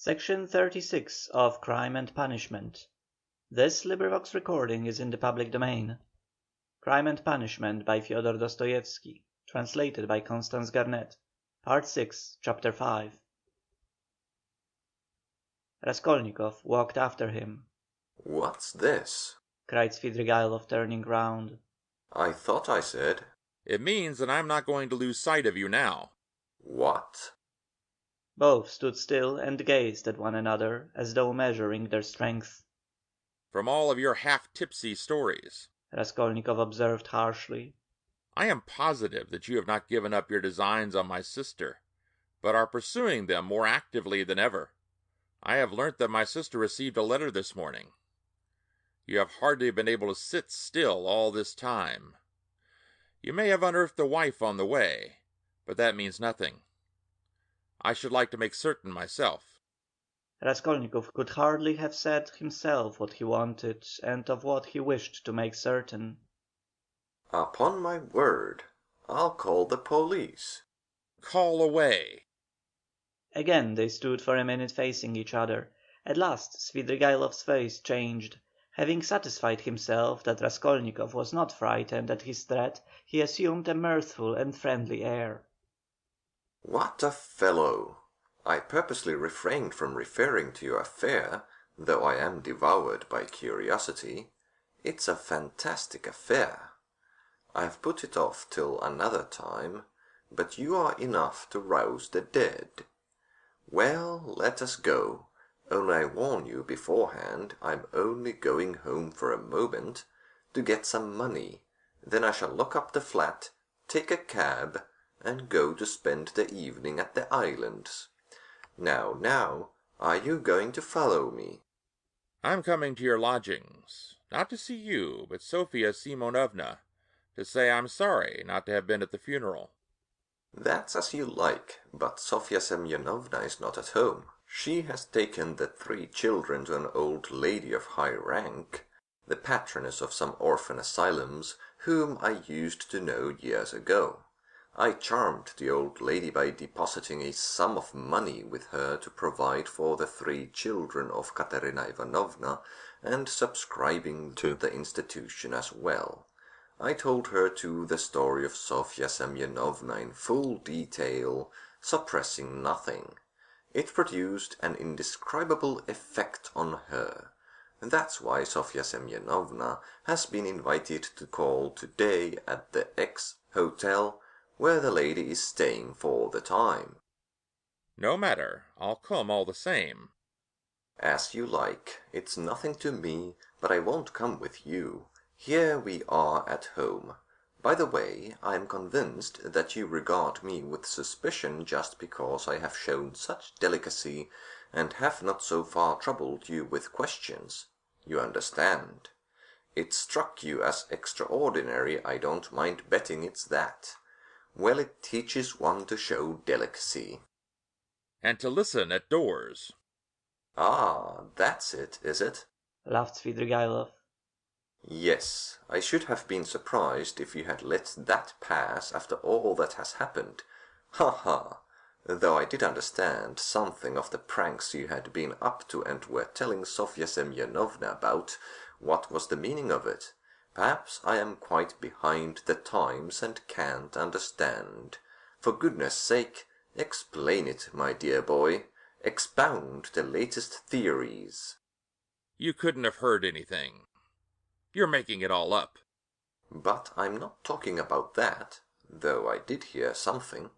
Section 36 of Crime and Punishment. This recording is in the public domain. Crime and Punishment by Fyodor Dostoyevsky. Translated by Constance Garnett. Part 6, Chapter 5. Raskolnikov walked after him. "What's this?" cried Svidrigaïlov, turning round. "I thought I said—" "It means that I'm not going to lose sight of you now." "What?" Both stood still and gazed at one another, as though measuring their strength. "From all of your half-tipsy stories," Raskolnikov observed harshly, "I am positive that you have not given up your designs on my sister, but are pursuing them more actively than ever. I have learnt that my sister received a letter this morning. You have hardly been able to sit still all this time. You may have unearthed a wife on the way, but that means nothing. I should like to make certain myself." Raskolnikov could hardly have said himself what he wanted and of what he wished to make certain. "Upon my word, I'll call the police." "Call away." Again they stood for a minute facing each other. At last Svidrigaïlov's face changed. Having satisfied himself that Raskolnikov was not frightened at his threat, he assumed a mirthful and friendly air. "What a fellow! I purposely refrained from referring to your affair, though I am devoured by curiosity. It's a fantastic affair. I've put it off till another time, but you are enough to rouse the dead. Well, let us go, only I warn you beforehand I'm only going home for a moment, to get some money, then I shall lock up the flat, take a cab, and go to spend the evening at the islands. Now, are you going to follow me?" "I'm coming to your lodgings, not to see you, but Sofia Simonovna, to say I'm sorry not to have been at the funeral." "That's as you like, but Sofya Semyonovna is not at home. She has taken the 3 children to an old lady of high rank, the patroness of some orphan asylums, whom I used to know years ago. I charmed the old lady by depositing a sum of money with her to provide for the 3 children of Katerina Ivanovna, and subscribing to the institution as well. I told her too the story of Sofya Semyonovna in full detail, suppressing nothing. It produced an indescribable effect on her. That's why Sofya Semyonovna has been invited to call today at the X Hotel, where the lady is staying for the time." "No matter, I'll come all the same." "As you like. It's nothing to me, but I won't come with you. Here we are at home. By the way, I am convinced that you regard me with suspicion just because I have shown such delicacy, and have not so far troubled you with questions. You understand. It struck you as extraordinary, I don't mind betting it's that. Well, it teaches one to show delicacy." "And to listen at doors." "Ah, that's it, is it?" laughed Svidrigaïlov. "Yes, I should have been surprised if you had let that pass after all that has happened. Ha ha! Though I did understand something of the pranks you had been up to and were telling Sofya Semyonovna about. What was the meaning of it? Perhaps I am quite behind the times and can't understand. For goodness sake, explain it, my dear boy. Expound the latest theories." "You couldn't have heard anything. You're making it all up." "But I'm not talking about that, though I did hear something.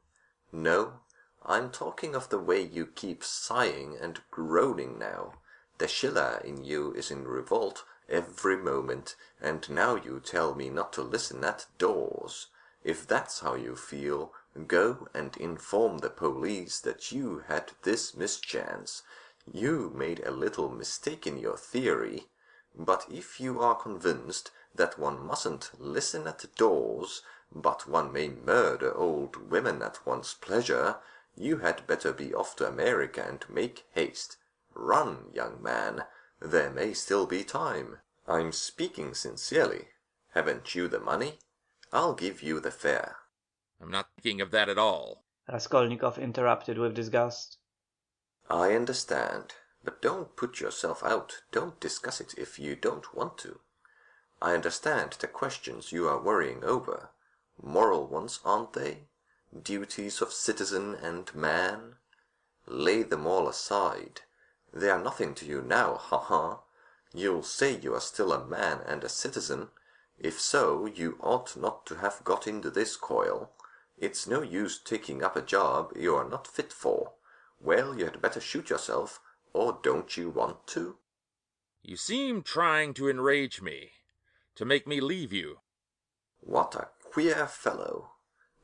No, I'm talking of the way you keep sighing and groaning now. The Schiller in you is in revolt every moment, and now you tell me not to listen at doors. If that's how you feel, go and inform the police that you had this mischance. You made a little mistake in your theory. But if you are convinced that one mustn't listen at doors, but one may murder old women at one's pleasure, you had better be off to America and make haste. Run, young man. There may still be time. I'm speaking sincerely. Haven't you the money? I'll give you the fare." "I'm not thinking of that at all." Raskolnikov interrupted with disgust. I understand, but don't put yourself out. Don't discuss it if you don't want to. I understand the questions you are worrying over. Moral ones, aren't they? Duties of citizen and man. Lay them all aside. They are nothing to you now, ha-ha. You'll say you are still a man and a citizen. If so, you ought not to have got into this coil. It's no use taking up a job you are not fit for. Well, you had better shoot yourself, or don't you want to? You seem trying to enrage me, to make me leave you. What a queer fellow.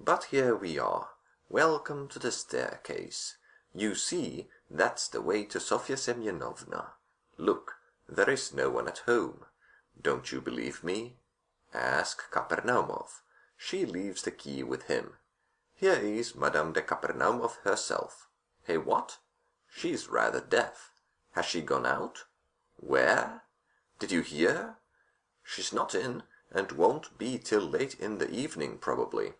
But here we are. Welcome to the staircase. You see, that's the way to Sofya Semyonovna. Look, there is no one at home. Don't you believe me? Ask Kapernaumov. She leaves the key with him. Here is Madame de Kapernaumov herself. Hey, what? She's rather deaf. Has she gone out? Where? Did you hear? She's not in, and won't be till late in the evening, probably.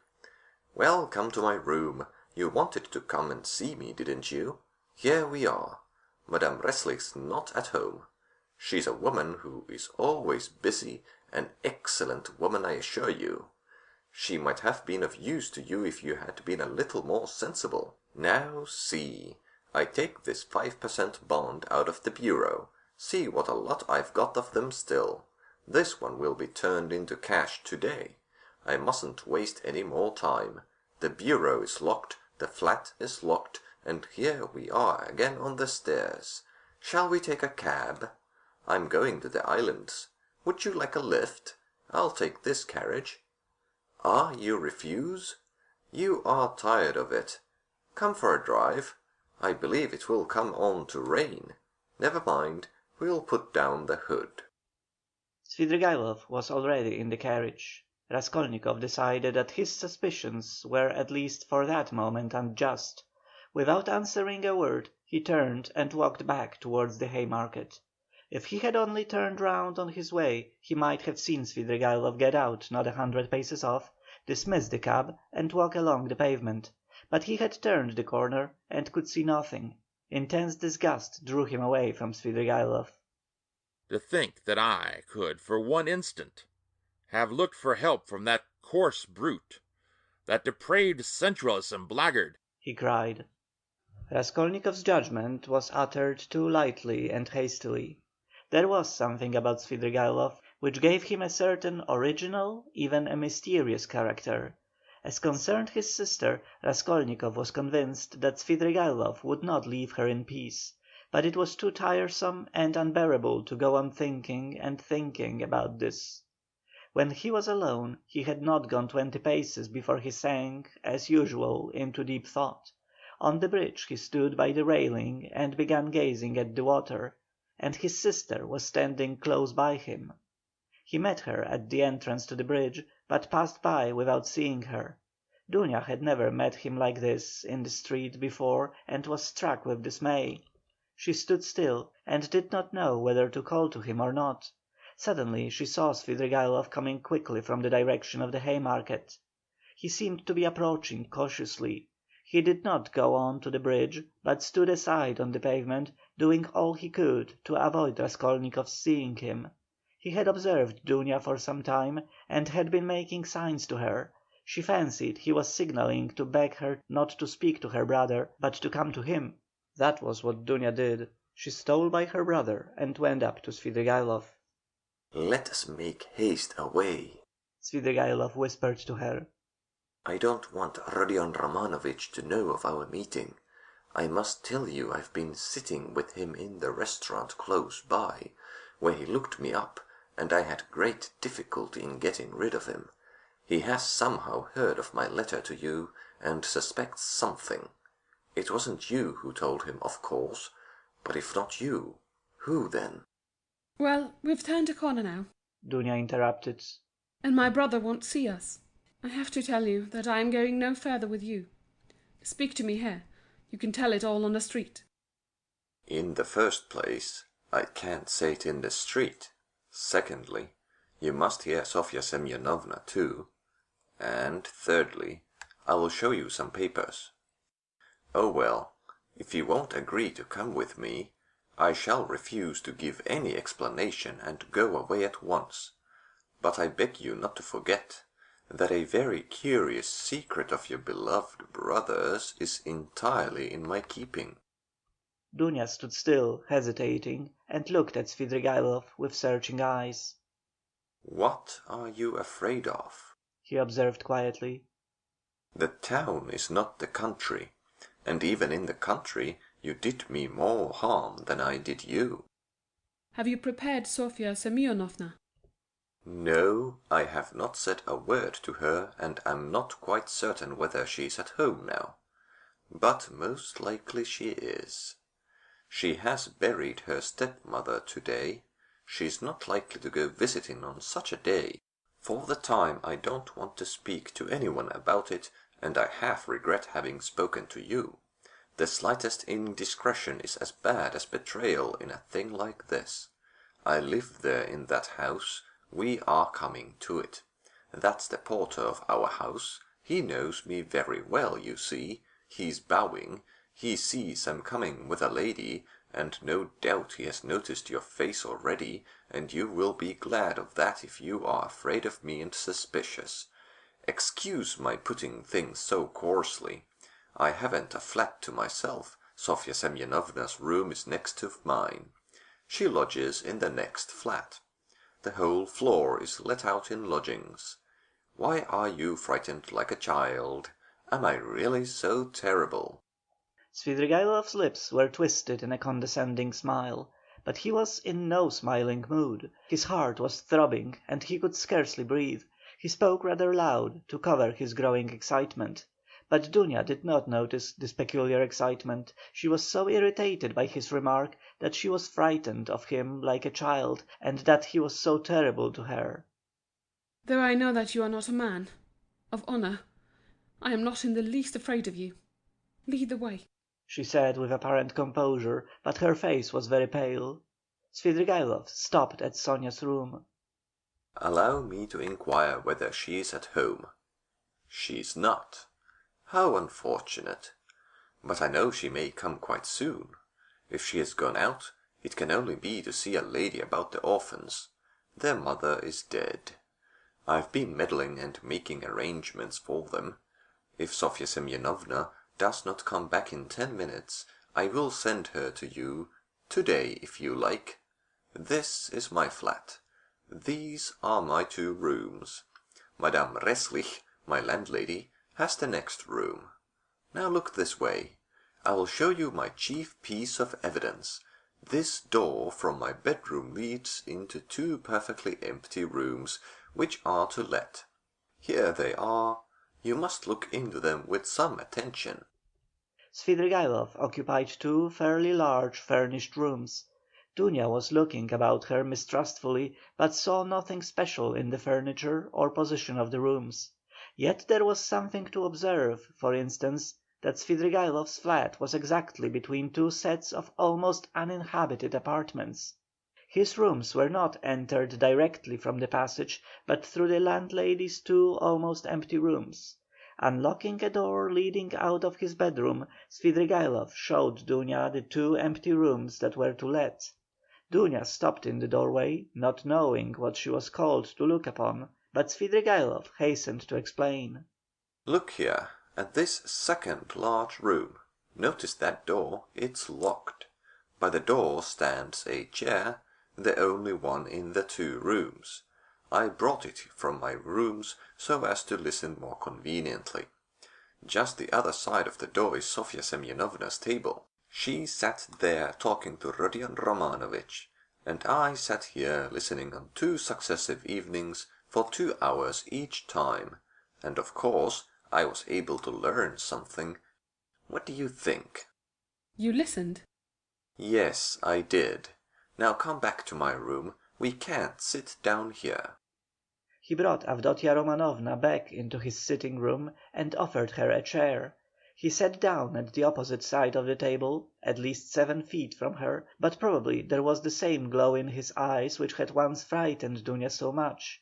Well, come to my room. You wanted to come and see me, didn't you? Here we are. Madame Reslich's not at home. She's a woman who is always busy, an excellent woman, I assure you. She might have been of use to you if you had been a little more sensible. Now see, I take this 5% bond out of the bureau. See what a lot I've got of them still. This one will be turned into cash today. I mustn't waste any more time. The bureau is locked, the flat is locked, and here we are again on the stairs. Shall we take a cab? I'm going to the islands. Would you like a lift? I'll take this carriage. Ah, you refuse? You are tired of it. Come for a drive. I believe it will come on to rain. Never mind, we'll put down the hood. Svidrigaïlov was already in the carriage. Raskolnikov decided that his suspicions were at least for that moment unjust. Without answering a word, he turned and walked back towards the Haymarket. If he had only turned round on his way, he might have seen Svidrigaïlov get out not 100 paces off, dismiss the cab, and walk along the pavement. But he had turned the corner and could see nothing. Intense disgust drew him away from Svidrigaïlov. To think that I could, for one instant, have looked for help from that coarse brute, that depraved sensualist and blackguard, he cried. Raskolnikov's judgment was uttered too lightly and hastily. There was something about Svidrigaïlov which gave him a certain original, even a mysterious character. As concerned his sister, Raskolnikov was convinced that Svidrigaïlov would not leave her in peace, but it was too tiresome and unbearable to go on thinking and thinking about this. When he was alone he had not gone 20 paces before he sank, as usual, into deep thought. On the bridge he stood by the railing and began gazing at the water, and his sister was standing close by him. He met her at the entrance to the bridge, but passed by without seeing her. Dunya had never met him like this in the street before and was struck with dismay. She stood still, and did not know whether to call to him or not. Suddenly she saw Svidrigaïlov coming quickly from the direction of the Haymarket. He seemed to be approaching cautiously. He did not go on to the bridge, but stood aside on the pavement, doing all he could to avoid Raskolnikov's seeing him. He had observed Dunya for some time, and had been making signs to her. She fancied he was signalling to beg her not to speak to her brother, but to come to him. That was what Dunya did. She stole by her brother and went up to Svidrigaïlov. Let us make haste away, Svidrigaïlov whispered to her. I don't want Rodion Romanovich to know of our meeting. I must tell you I've been sitting with him in the restaurant close by, where he looked me up, and I had great difficulty in getting rid of him. He has somehow heard of my letter to you, and suspects something. It wasn't you who told him, of course, but if not you, who then? Well, we've turned a corner now, Dunya interrupted. and my brother won't see us. I have to tell you that I am going no further with you. Speak to me here. You can tell it all on the street. In the first place, I can't say it in the street. Secondly, you must hear Sofya Semyonovna too. And thirdly, I will show you some papers. Oh well, If you won't agree to come with me, I shall refuse to give any explanation and go away at once. But I beg you not to forget that a very curious secret of your beloved brother's is entirely in my keeping." Dunia stood still, hesitating, and looked at Svidrigaïlov with searching eyes. "What are you afraid of?" he observed quietly. "The town is not the country, and even in the country you did me more harm than I did you." Have you prepared Sofya Semyonovna? "No, I have not said a word to her, and am not quite certain whether she is at home now. But most likely she is. She has buried her stepmother to-day. She is not likely to go visiting on such a day. For the time I don't want to speak to anyone about it, and I half regret having spoken to you. The slightest indiscretion is as bad as betrayal in a thing like this. I live there in that house. We are coming to it. That's the porter of our house. He knows me very well, you see. He's bowing. He sees I'm coming with a lady, and no doubt he has noticed your face already, and you will be glad of that if you are afraid of me and suspicious. Excuse my putting things so coarsely. I haven't a flat to myself. Sofya Semyonovna's room is next to mine. She lodges in the next flat. The whole floor is let out in lodgings. Why are you frightened like a child? Am I really so terrible?" Svidrigaïlov's lips were twisted in a condescending smile, but he was in no smiling mood. His heart was throbbing and he could scarcely breathe. He spoke rather loud, to cover his growing excitement. But Dunya did not notice this peculiar excitement. She was so irritated by his remark that she was frightened of him like a child, and that he was so terrible to her. Though I know that you are not a man of honour, I am not in the least afraid of you. Lead the way," she said with apparent composure, but her face was very pale. Svidrigaïlov stopped at Sonia's room. "Allow me to inquire whether she is at home. She's not. How unfortunate! But I know she may come quite soon. If she has gone out, it can only be to see a lady about the orphans. Their mother is dead. I've been meddling and making arrangements for them. If Sofya Semyonovna does not come back in 10 minutes, I will send her to you to-day if you like. This is my flat. These are my 2 rooms. Madame Resslich, my landlady, has the next room. Now look this way. I will show you my chief piece of evidence. This door from my bedroom leads into 2 perfectly empty rooms, which are to let. Here they are. You must look into them with some attention." Svidrigaïlov occupied 2 fairly large furnished rooms. Dunya was looking about her mistrustfully, but saw nothing special in the furniture or position of the rooms. Yet there was something to observe, for instance, that Svidrigaïlov's flat was exactly between 2 sets of almost uninhabited apartments. His rooms were not entered directly from the passage, but through the landlady's 2 almost empty rooms. Unlocking a door leading out of his bedroom, Svidrigaïlov showed Dunya the 2 empty rooms that were to let. Dunya stopped in the doorway, not knowing what she was called to look upon, but Svidrigaïlov hastened to explain. "Look here, at this second large room. Notice that door, it's locked. By the door stands a chair, the only one in the 2 rooms. I brought it from my rooms so as to listen more conveniently. Just the other side of the door is Sofya Semyonovna's table. She sat there talking to Rodion Romanovich, and I sat here listening on 2 successive evenings for 2 hours each time, and of course I was able to learn something. What do you think?" "You listened?" "Yes, I did. Now come back to my room. We can't sit down here." He brought Avdotia Romanovna back into his sitting room and offered her a chair. He sat down at the opposite side of the table, at least 7 feet from her, but probably there was the same glow in his eyes which had once frightened Dunya so much.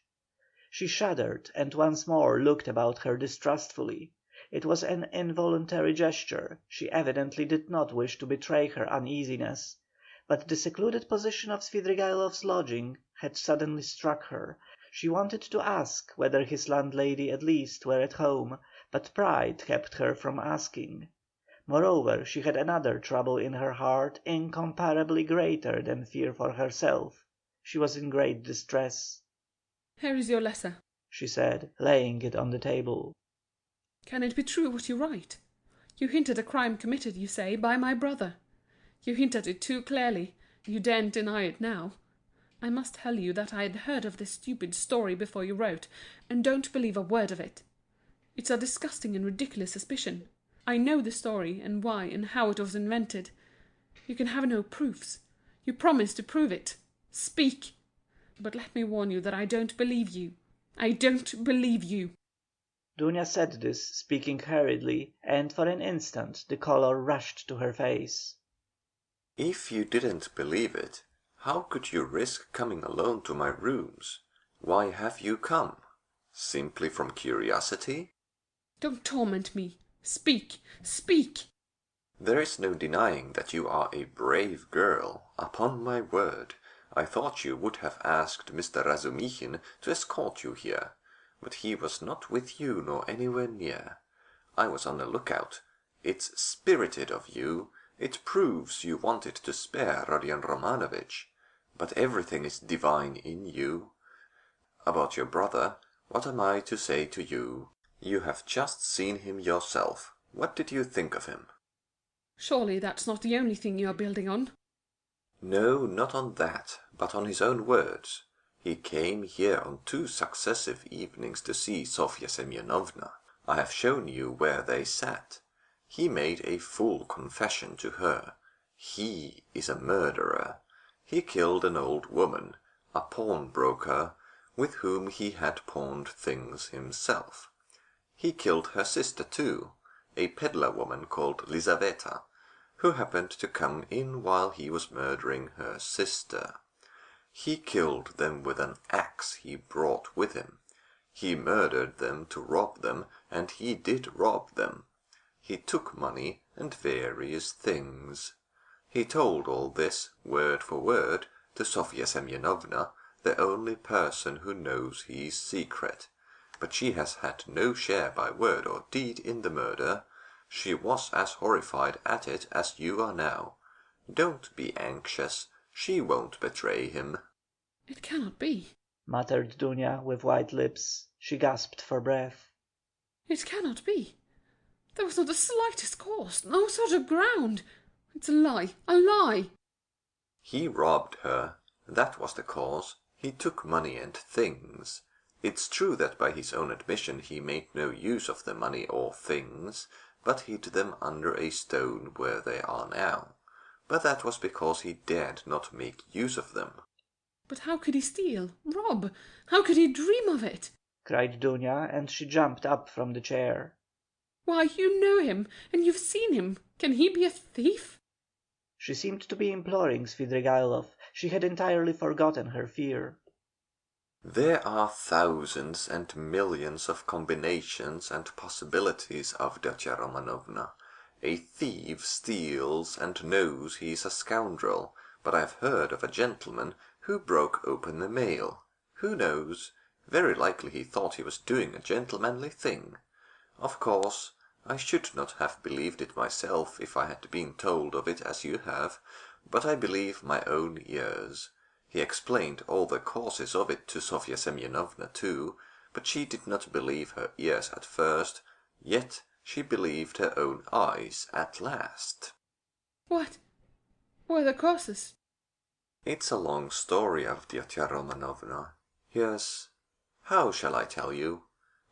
She shuddered and once more looked about her distrustfully. It was an involuntary gesture, she evidently did not wish to betray her uneasiness. But the secluded position of Svidrigaïlov's lodging had suddenly struck her. She wanted to ask whether his landlady at least were at home, but pride kept her from asking. Moreover, she had another trouble in her heart incomparably greater than fear for herself. She was in great distress. Here is your letter, she said, laying it on the table. Can it be true what you write? You hint at a crime committed, you say, by my brother. You hint at it too clearly. You daren't deny it now. I must tell you that I had heard of this stupid story before you wrote, and don't believe a word of it. It's a disgusting and ridiculous suspicion. I know the story, and why and how it was invented. You can have no proofs. You promised to prove it. Speak! But let me warn you that I don't believe you. I don't believe you. Dunia said this, speaking hurriedly, and for an instant the colour rushed to her face. If you didn't believe it, how could you risk coming alone to my rooms? Why have you come? Simply from curiosity? Don't torment me. Speak! Speak! There is no denying that you are a brave girl, upon my word. I thought you would have asked Mr. Razumихин to escort you here, but he was not with you nor anywhere near. I was on the lookout. It's spirited of you. It proves you wanted to spare Rodion Romanovich. But everything is divine in you. About your brother, what am I to say to you? You have just seen him yourself. What did you think of him? Surely that's not the only thing you are building on. No, not on that, but on his own words. He came here on 2 successive evenings to see Sofya Semyonovna. I have shown you where they sat. He made a full confession to her. He is a murderer. He killed an old woman, a pawnbroker, with whom he had pawned things himself. He killed her sister too, a peddler woman called Lizaveta, who happened to come in while he was murdering her sister. He killed them with an axe he brought with him. He murdered them to rob them, and he did rob them. He took money and various things. He told all this, word for word, to Sofya Semyonovna, the only person who knows his secret. But she has had no share by word or deed in the murder. She was as horrified at it as you are now. Don't be anxious. She won't betray him. It cannot be, muttered Dunia with white lips. She gasped for breath. It cannot be. There was not the slightest cause, no sort of ground. It's a lie, a lie. He robbed her. That was the cause. He took money and things. It's true that by his own admission he made no use of the money or things, but hid them under a stone where they are now. But that was because he dared not make use of them. But how could he steal, rob? How could he dream of it? cried Dunia, and she jumped up from the chair. Why, you know him, and you've seen him. Can he be a thief? She seemed to be imploring Svidrigaïlov. She had entirely forgotten her fear. There are thousands and millions of combinations and possibilities, Avdotya Romanovna. A thief steals and knows he is a scoundrel, but I've heard of a gentleman who broke open the mail. Who knows? Very likely he thought he was doing a gentlemanly thing. Of course, I should not have believed it myself if I had been told of it as you have, but I believe my own ears. He explained all the causes of it to Sofya Semyonovna too, but she did not believe her ears at first, yet she believed her own eyes at last. What were the causes? It's a long story, Avdotya Romanovna. Here's, how shall I tell you?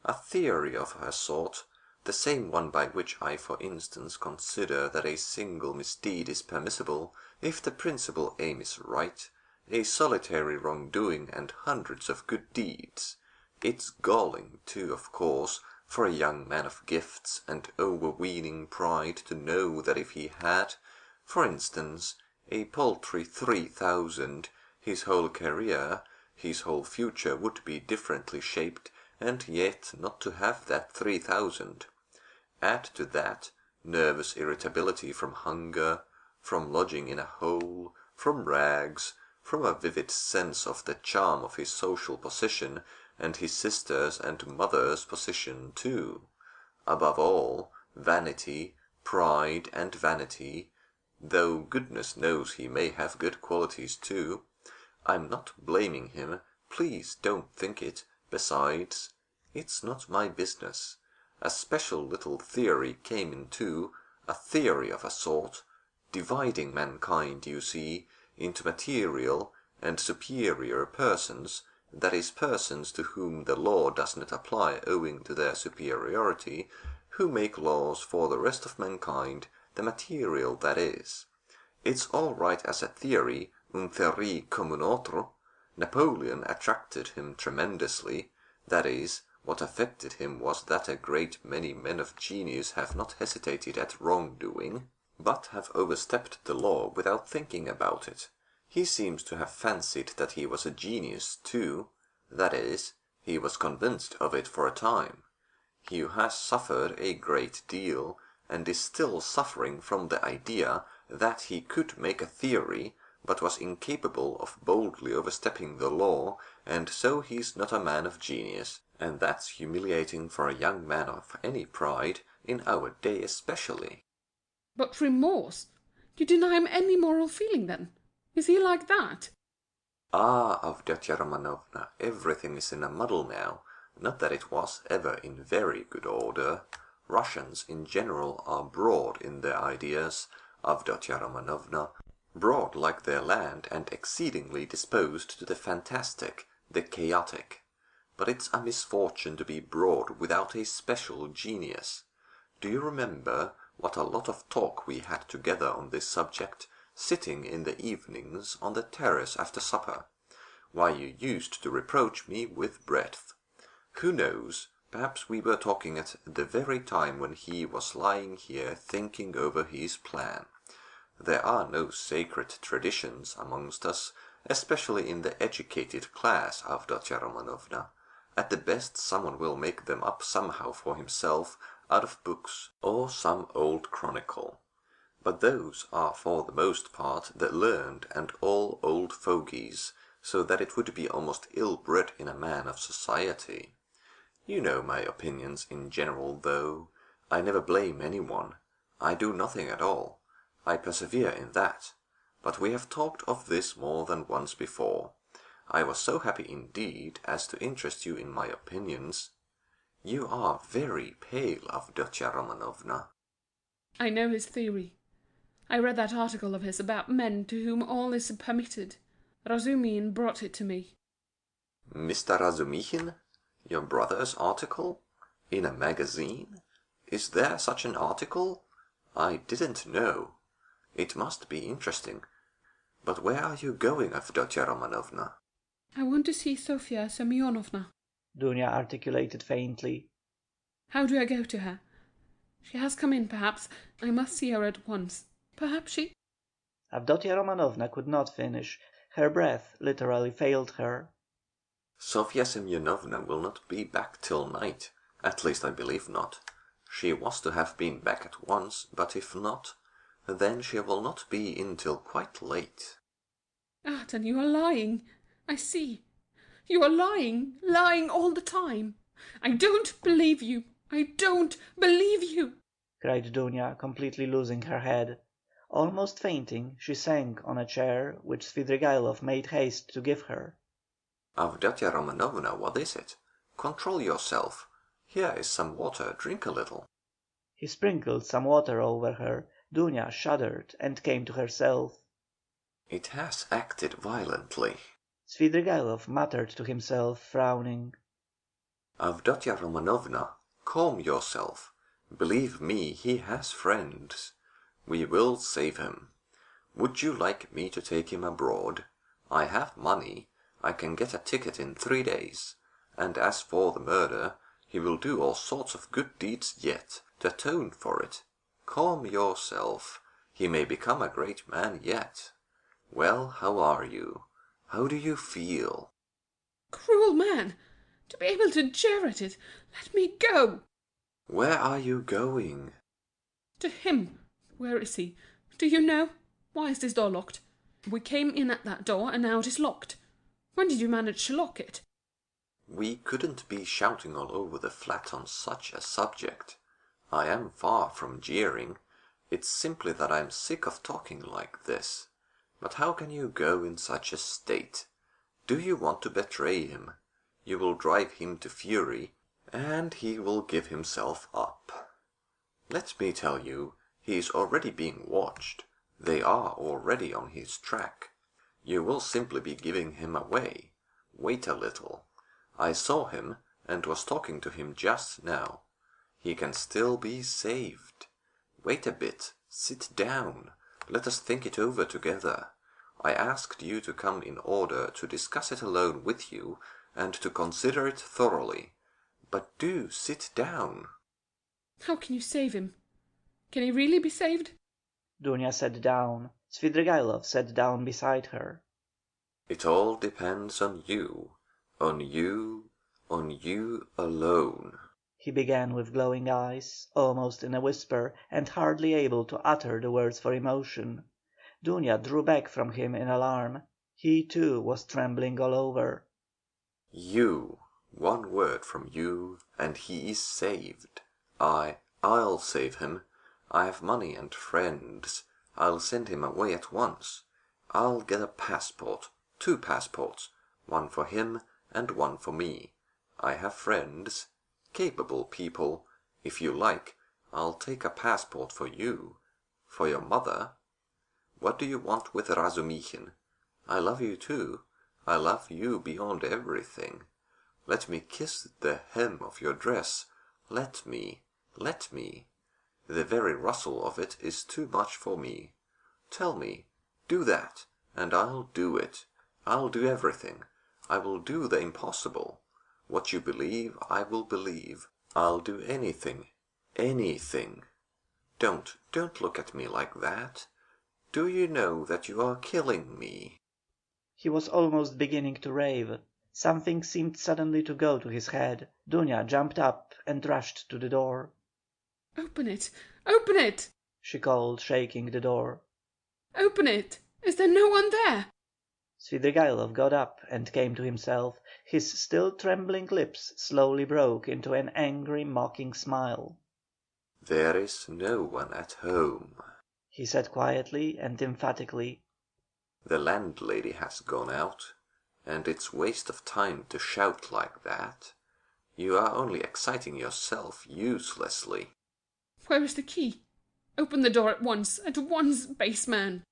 A theory of her sort, the same one by which I for instance consider that a single misdeed is permissible if the principal aim is right, a solitary wrongdoing and hundreds of good deeds. It's galling too, of course, for a young man of gifts and overweening pride to know that if he had, for instance, a paltry 3,000, his whole career, his whole future would be differently shaped, and yet not to have that 3,000. Add to that nervous irritability from hunger, from lodging in a hole, from rags, from a vivid sense of the charm of his social position, and his sister's and mother's position too. Above all, vanity, pride and vanity, though goodness knows he may have good qualities too. I'm not blaming him, please don't think it. Besides, it's not my business. A special little theory came in too, a theory of a sort, dividing mankind, you see, into material and superior persons, that is, persons to whom the law does not apply owing to their superiority, who make laws for the rest of mankind, the material that is. It's all right as a theory, une théorie comme une autre. Napoleon attracted him tremendously, that is, what affected him was that a great many men of genius have not hesitated at wrongdoing, but have overstepped the law without thinking about it. He seems to have fancied that he was a genius too, that is, he was convinced of it for a time. He has suffered a great deal, and is still suffering from the idea that he could make a theory, but was incapable of boldly overstepping the law, and so he's not a man of genius, and that's humiliating for a young man of any pride, in our day especially. But remorse? You deny him any moral feeling, then? Is he like that? Ah, Avdotya Romanovna, everything is in a muddle now. Not that it was ever in very good order. Russians in general are broad in their ideas, Avdotya Romanovna, broad like their land and exceedingly disposed to the fantastic, the chaotic. But it's a misfortune to be broad without a special genius. Do you remember what a lot of talk we had together on this subject, sitting in the evenings on the terrace after supper? Why, you used to reproach me with breadth. Who knows, perhaps we were talking at the very time when he was lying here thinking over his plan. There are no sacred traditions amongst us, especially in the educated class, Avdotya Romanovna. At the best someone will make them up somehow for himself, out of books, or some old chronicle. But those are for the most part the learned and all old fogies, so that it would be almost ill-bred in a man of society. You know my opinions in general, though. I never blame anyone. I do nothing at all. I persevere in that. But we have talked of this more than once before. I was so happy indeed as to interest you in my opinions. You are very pale, Avdotya Romanovna. I know his theory. I read that article of his about men to whom all is permitted. Razumihin brought it to me. Mr. Razumihin? Your brother's article? In a magazine? Is there such an article? I didn't know. It must be interesting. But where are you going, Avdotya Romanovna? I want to see Sofya Semyonovna. Dunya articulated faintly. How do I go to her? She has come in, perhaps. I must see her at once. Perhaps she... Avdotya Romanovna could not finish. Her breath literally failed her. Sofya Semyonovna will not be back till night. At least I believe not. She was to have been back at once, but if not, then she will not be in till quite late. Ah, then you are lying. I see. You are lying, lying all the time. I don't believe you. I don't believe you, cried Dunya, completely losing her head. Almost fainting, she sank on a chair which Svidrigaïlov made haste to give her. Avdotya Romanovna, what is it? Control yourself. Here is some water, drink a little. He sprinkled some water over her. Dunya shuddered and came to herself. It has acted violently. Svidrigaïlov muttered to himself, frowning. Avdotya Romanovna, calm yourself. Believe me, he has friends. We will save him. Would you like me to take him abroad? I have money. I can get a ticket in 3 days. And as for the murder, he will do all sorts of good deeds yet, to atone for it. Calm yourself. He may become a great man yet. Well, how are you? How do you feel? Cruel man! To be able to jeer at it! Let me go! Where are you going? To him. Where is he? Do you know? Why is this door locked? We came in at that door, and now it is locked. When did you manage to lock it? We couldn't be shouting all over the flat on such a subject. I am far from jeering. It's simply that I'm sick of talking like this. But how can you go in such a state? Do you want to betray him? You will drive him to fury, and he will give himself up. Let me tell you, he is already being watched. They are already on his track. You will simply be giving him away. Wait a little. I saw him, and was talking to him just now. He can still be saved. Wait a bit. Sit down. Let us think it over together. I asked you to come in order to discuss it alone with you, and to consider it thoroughly. But do sit down. How can you save him? Can he really be saved? Dunya sat down. Svidrigailov sat down beside her. It all depends on you. On you alone. He began with glowing eyes, almost in a whisper, and hardly able to utter the words for emotion. Dunya drew back from him in alarm. He, too, was trembling all over. You. One word from you, and he is saved. I'll save him. I have money and friends. I'll send him away at once. I'll get a passport. 2 passports. One for him and one for me. I have friends. Capable people. If you like, I'll take a passport for you. For your mother. What do you want with Razumichin? I love you too. I love you beyond everything. Let me kiss the hem of your dress. Let me. The very rustle of it is too much for me. Tell me, do that, and I'll do it. I'll do everything. I will do the impossible. What you believe, I will believe. I'll do anything. Anything. Don't look at me like that. Do you know that you are killing me? He was almost beginning to rave. Something seemed suddenly to go to his head. Dunya jumped up and rushed to the door. Open it! Open it! She called, shaking the door. Open it! Is there no one there? Svidrigailov got up and came to himself. His still trembling lips slowly broke into an angry, mocking smile. There is no one at home, he said quietly and emphatically. The landlady has gone out, and it's waste of time to shout like that. You are only exciting yourself uselessly. Where is the key? Open the door at once, base man.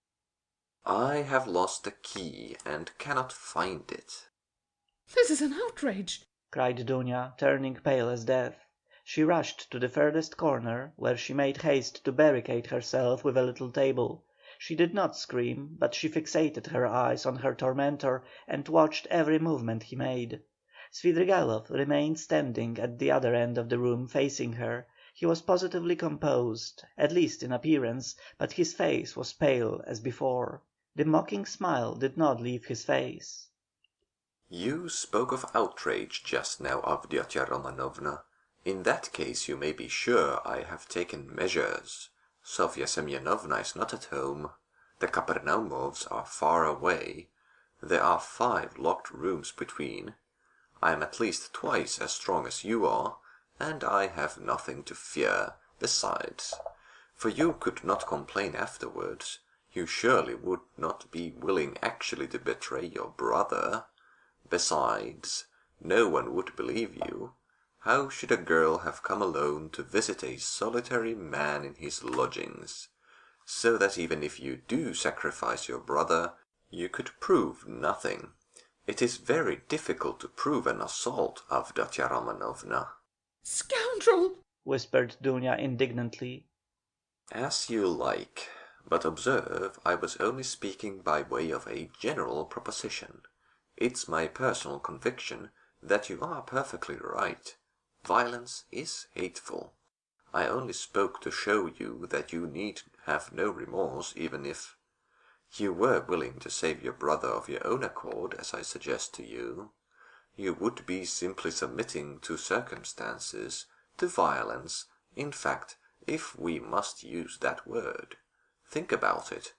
I have lost the key and cannot find it. This is an outrage, cried Dunya, turning pale as death. She rushed to the furthest corner, where she made haste to barricade herself with a little table. She did not scream, but she fixated her eyes on her tormentor and watched every movement he made. Svidrigailov remained standing at the other end of the room facing her. He was positively composed, at least in appearance, but his face was pale as before. The mocking smile did not leave his face. You spoke of outrage just now, Avdotya Romanovna. In that case you may be sure I have taken measures. Sofya Semyonovna is not at home. The Kapernaumovs are far away. There are 5 locked rooms between. I am at least twice as strong as you are, and I have nothing to fear, besides. For you could not complain afterwards. You surely would not be willing actually to betray your brother. Besides, no one would believe you. How should a girl have come alone to visit a solitary man in his lodgings? So that even if you do sacrifice your brother, you could prove nothing. It is very difficult to prove an assault, Avdotya Romanovna. Scoundrel! whispered Dunya indignantly. As you like, but observe I was only speaking by way of a general proposition. It's my personal conviction that you are perfectly right. Violence is hateful. I only spoke to show you that you need have no remorse even if you were willing to save your brother of your own accord, as I suggest to you. You would be simply submitting to circumstances, to violence, in fact, if we must use that word. Think about it.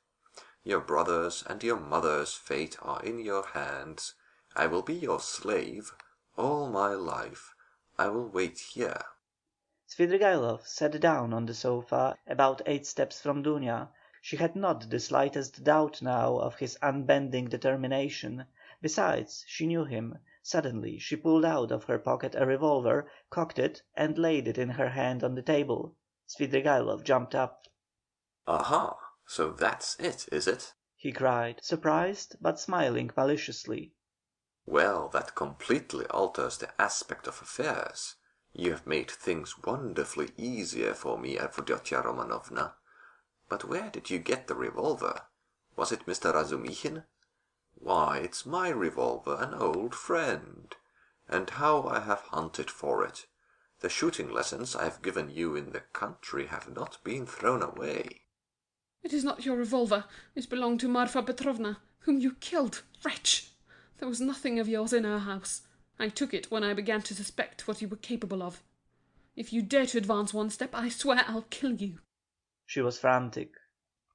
Your brother's and your mother's fate are in your hands. I will be your slave all my life. I will wait here." Svidrigaïlov sat down on the sofa about 8 steps from Dunya. She had not the slightest doubt now of his unbending determination. Besides, she knew him. Suddenly she pulled out of her pocket a revolver, cocked it, and laid it in her hand on the table. Svidrigaïlov jumped up. "Aha! So that's it, is it?" he cried, surprised, but smiling maliciously. "Well, that completely alters the aspect of affairs. You have made things wonderfully easier for me, Avdotya Romanovna. But where did you get the revolver? Was it Mr. Razumихin? Why, it's my revolver, an old friend. And how I have hunted for it! The shooting lessons I have given you in the country have not been thrown away." It is not your revolver. It belonged to Marfa Petrovna, whom you killed, wretch. There was nothing of yours in her house. I took it when I began to suspect what you were capable of. If you dare to advance one step, I swear I'll kill you. She was frantic.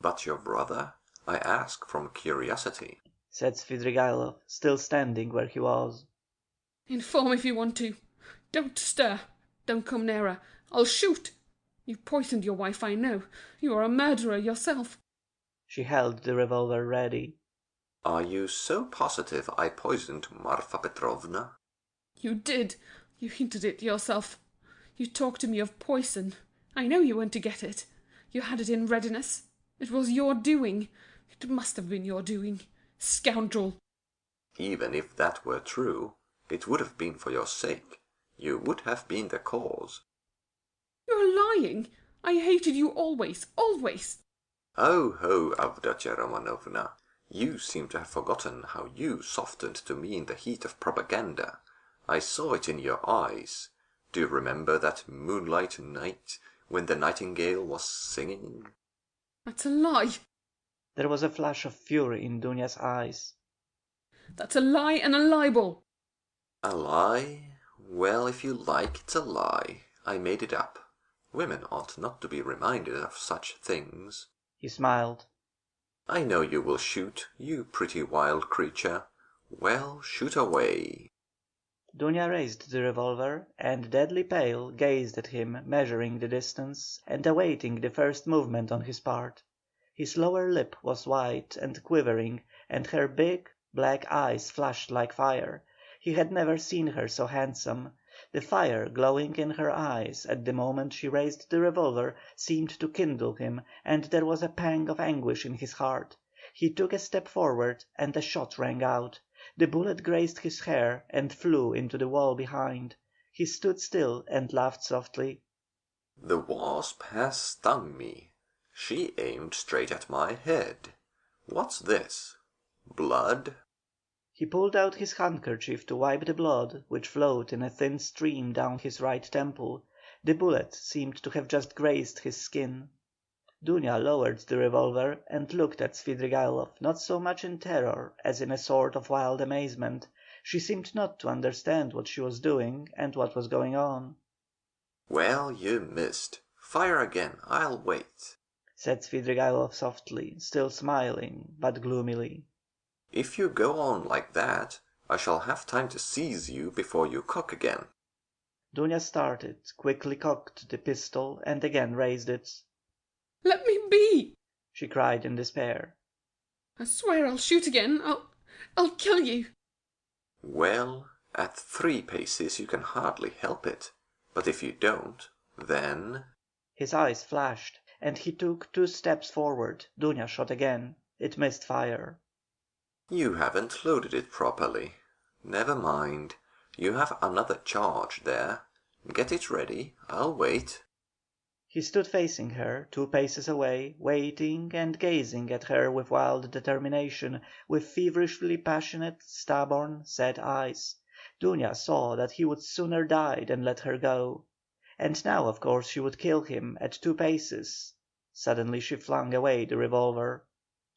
"But your brother? I ask from curiosity," said Svidrigaïlov, still standing where he was. Inform if you want to. Don't stir. Don't come nearer. I'll shoot. You poisoned your wife, I know. You are a murderer yourself. She held the revolver ready. "Are you so positive I poisoned Marfa Petrovna?" You did. You hinted it yourself. You talked to me of poison. I know you went to get it. You had it in readiness. It was your doing. It must have been your doing. Scoundrel! "Even if that were true, it would have been for your sake. You would have been the cause." You are lying. I hated you always, always. "Oh ho, Avdotya Romanovna. You seem to have forgotten how you softened to me in the heat of propaganda. I saw it in your eyes. Do you remember that moonlight night when the nightingale was singing?" That's a lie. There was a flash of fury in Dunya's eyes. That's a lie and a libel. "A lie? Well, if you like, it's a lie. I made it up. Women ought not to be reminded of such things." He smiled. "I know you will shoot, you pretty wild creature. Well, shoot away." Dunya raised the revolver, and deadly pale, gazed at him, measuring the distance, and awaiting the first movement on his part. His lower lip was white and quivering, and her big, black eyes flashed like fire. He had never seen her so handsome. The fire glowing in her eyes at the moment she raised the revolver seemed to kindle him, and there was a pang of anguish in his heart. He took a step forward, and a shot rang out. The bullet grazed his hair and flew into the wall behind. He stood still and laughed softly. "The wasp has stung me. She aimed straight at my head. What's this? Blood?" He pulled out his handkerchief to wipe the blood, which flowed in a thin stream down his right temple. The bullet seemed to have just grazed his skin. Dunya lowered the revolver and looked at Svidrigaïlov, not so much in terror as in a sort of wild amazement. She seemed not to understand what she was doing and what was going on. "Well, you missed. Fire again, I'll wait," said Svidrigaïlov softly, still smiling, but gloomily. "If you go on like that, I shall have time to seize you before you cock again." Dunya started, quickly cocked the pistol, and again raised it. Let me be, she cried in despair. I swear I'll shoot again. I'll kill you. "Well, at 3 paces you can hardly help it. But if you don't, then—" His eyes flashed, and he took 2 steps forward. Dunya shot again. It missed fire. "You haven't loaded it properly. Never mind. You have another charge there. Get it ready. I'll wait." He stood facing her, 2 paces away, waiting and gazing at her with wild determination, with feverishly passionate, stubborn, sad eyes. Dunya saw that he would sooner die than let her go. And now of course she would kill him at 2 paces. Suddenly she flung away the revolver.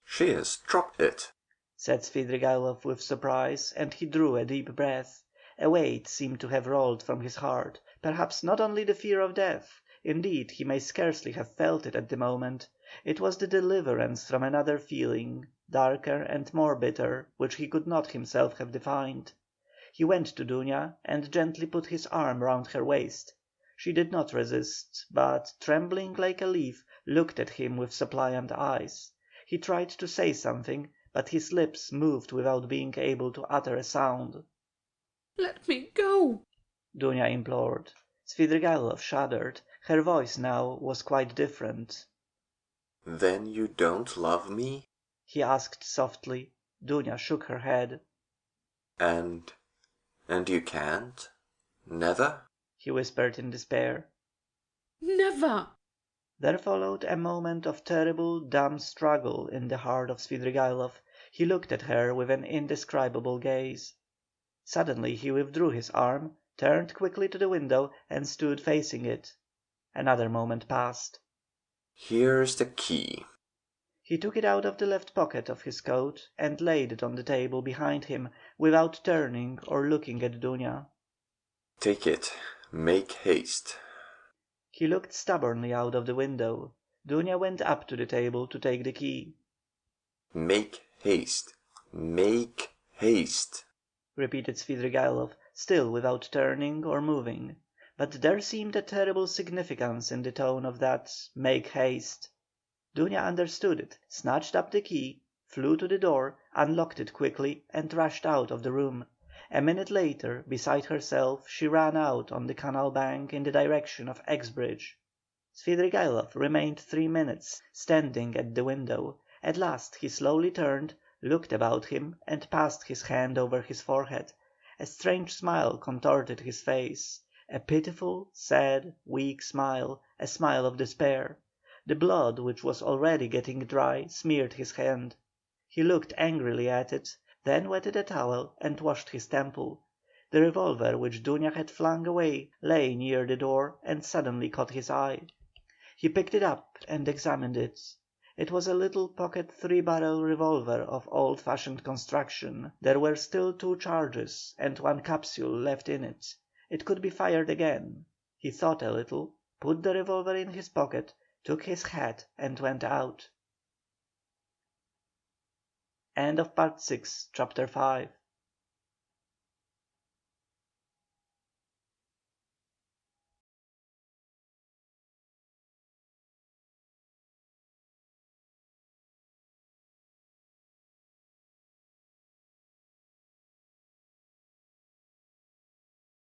"She has dropped it," said Svidrigaïlov with surprise, and he drew a deep breath. A weight seemed to have rolled from his heart. Perhaps not only the fear of death, indeed he may scarcely have felt it at the moment, it was the deliverance from another feeling, darker and more bitter, which he could not himself have defined. He went to Duña and gently put his arm round her waist. She did not resist, but, trembling like a leaf, looked at him with suppliant eyes. He tried to say something, but his lips moved without being able to utter a sound. "Let me go!" Duña implored. Svidrigaïlov shuddered. Her voice now was quite different. Then you don't love me? He asked softly. Duña shook her head. And you can't? Never? He whispered in despair. "Never!" There followed a moment of terrible, dumb struggle in the heart of Svidrigaïlov. He looked at her with an indescribable gaze. Suddenly he withdrew his arm, turned quickly to the window, and stood facing it. Another moment passed. Here's the key. He took it out of the left pocket of his coat and laid it on the table behind him, without turning or looking at Duña. Take it. Make haste. He looked stubbornly out of the window. Duña went up to the table to take the key. Make haste. Make haste. Repeated Svidrigaïlov, still without turning or moving. But there seemed a terrible significance in the tone of that "make haste." Duña understood it, snatched up the key, flew to the door, unlocked it quickly, and rushed out of the room. A minute later, beside herself, she ran out on the canal bank in the direction of Exbridge. Svidrigaïlov remained 3 minutes standing at the window. At last he slowly turned, looked about him, and passed his hand over his forehead. A strange smile contorted his face, a pitiful, sad, weak smile, a smile of despair. The blood, which was already getting dry, smeared his hand. He looked angrily at it, then wetted a towel and washed his temple. The revolver which Duña had flung away lay near the door and suddenly caught his eye. He picked it up and examined it. It was a little pocket 3-barrel revolver of old fashioned construction. There were still 2 charges and 1 capsule left in it. It could be fired again. He thought a little, put the revolver in his pocket, took his hat and went out. End of Part 6, Chapter 5.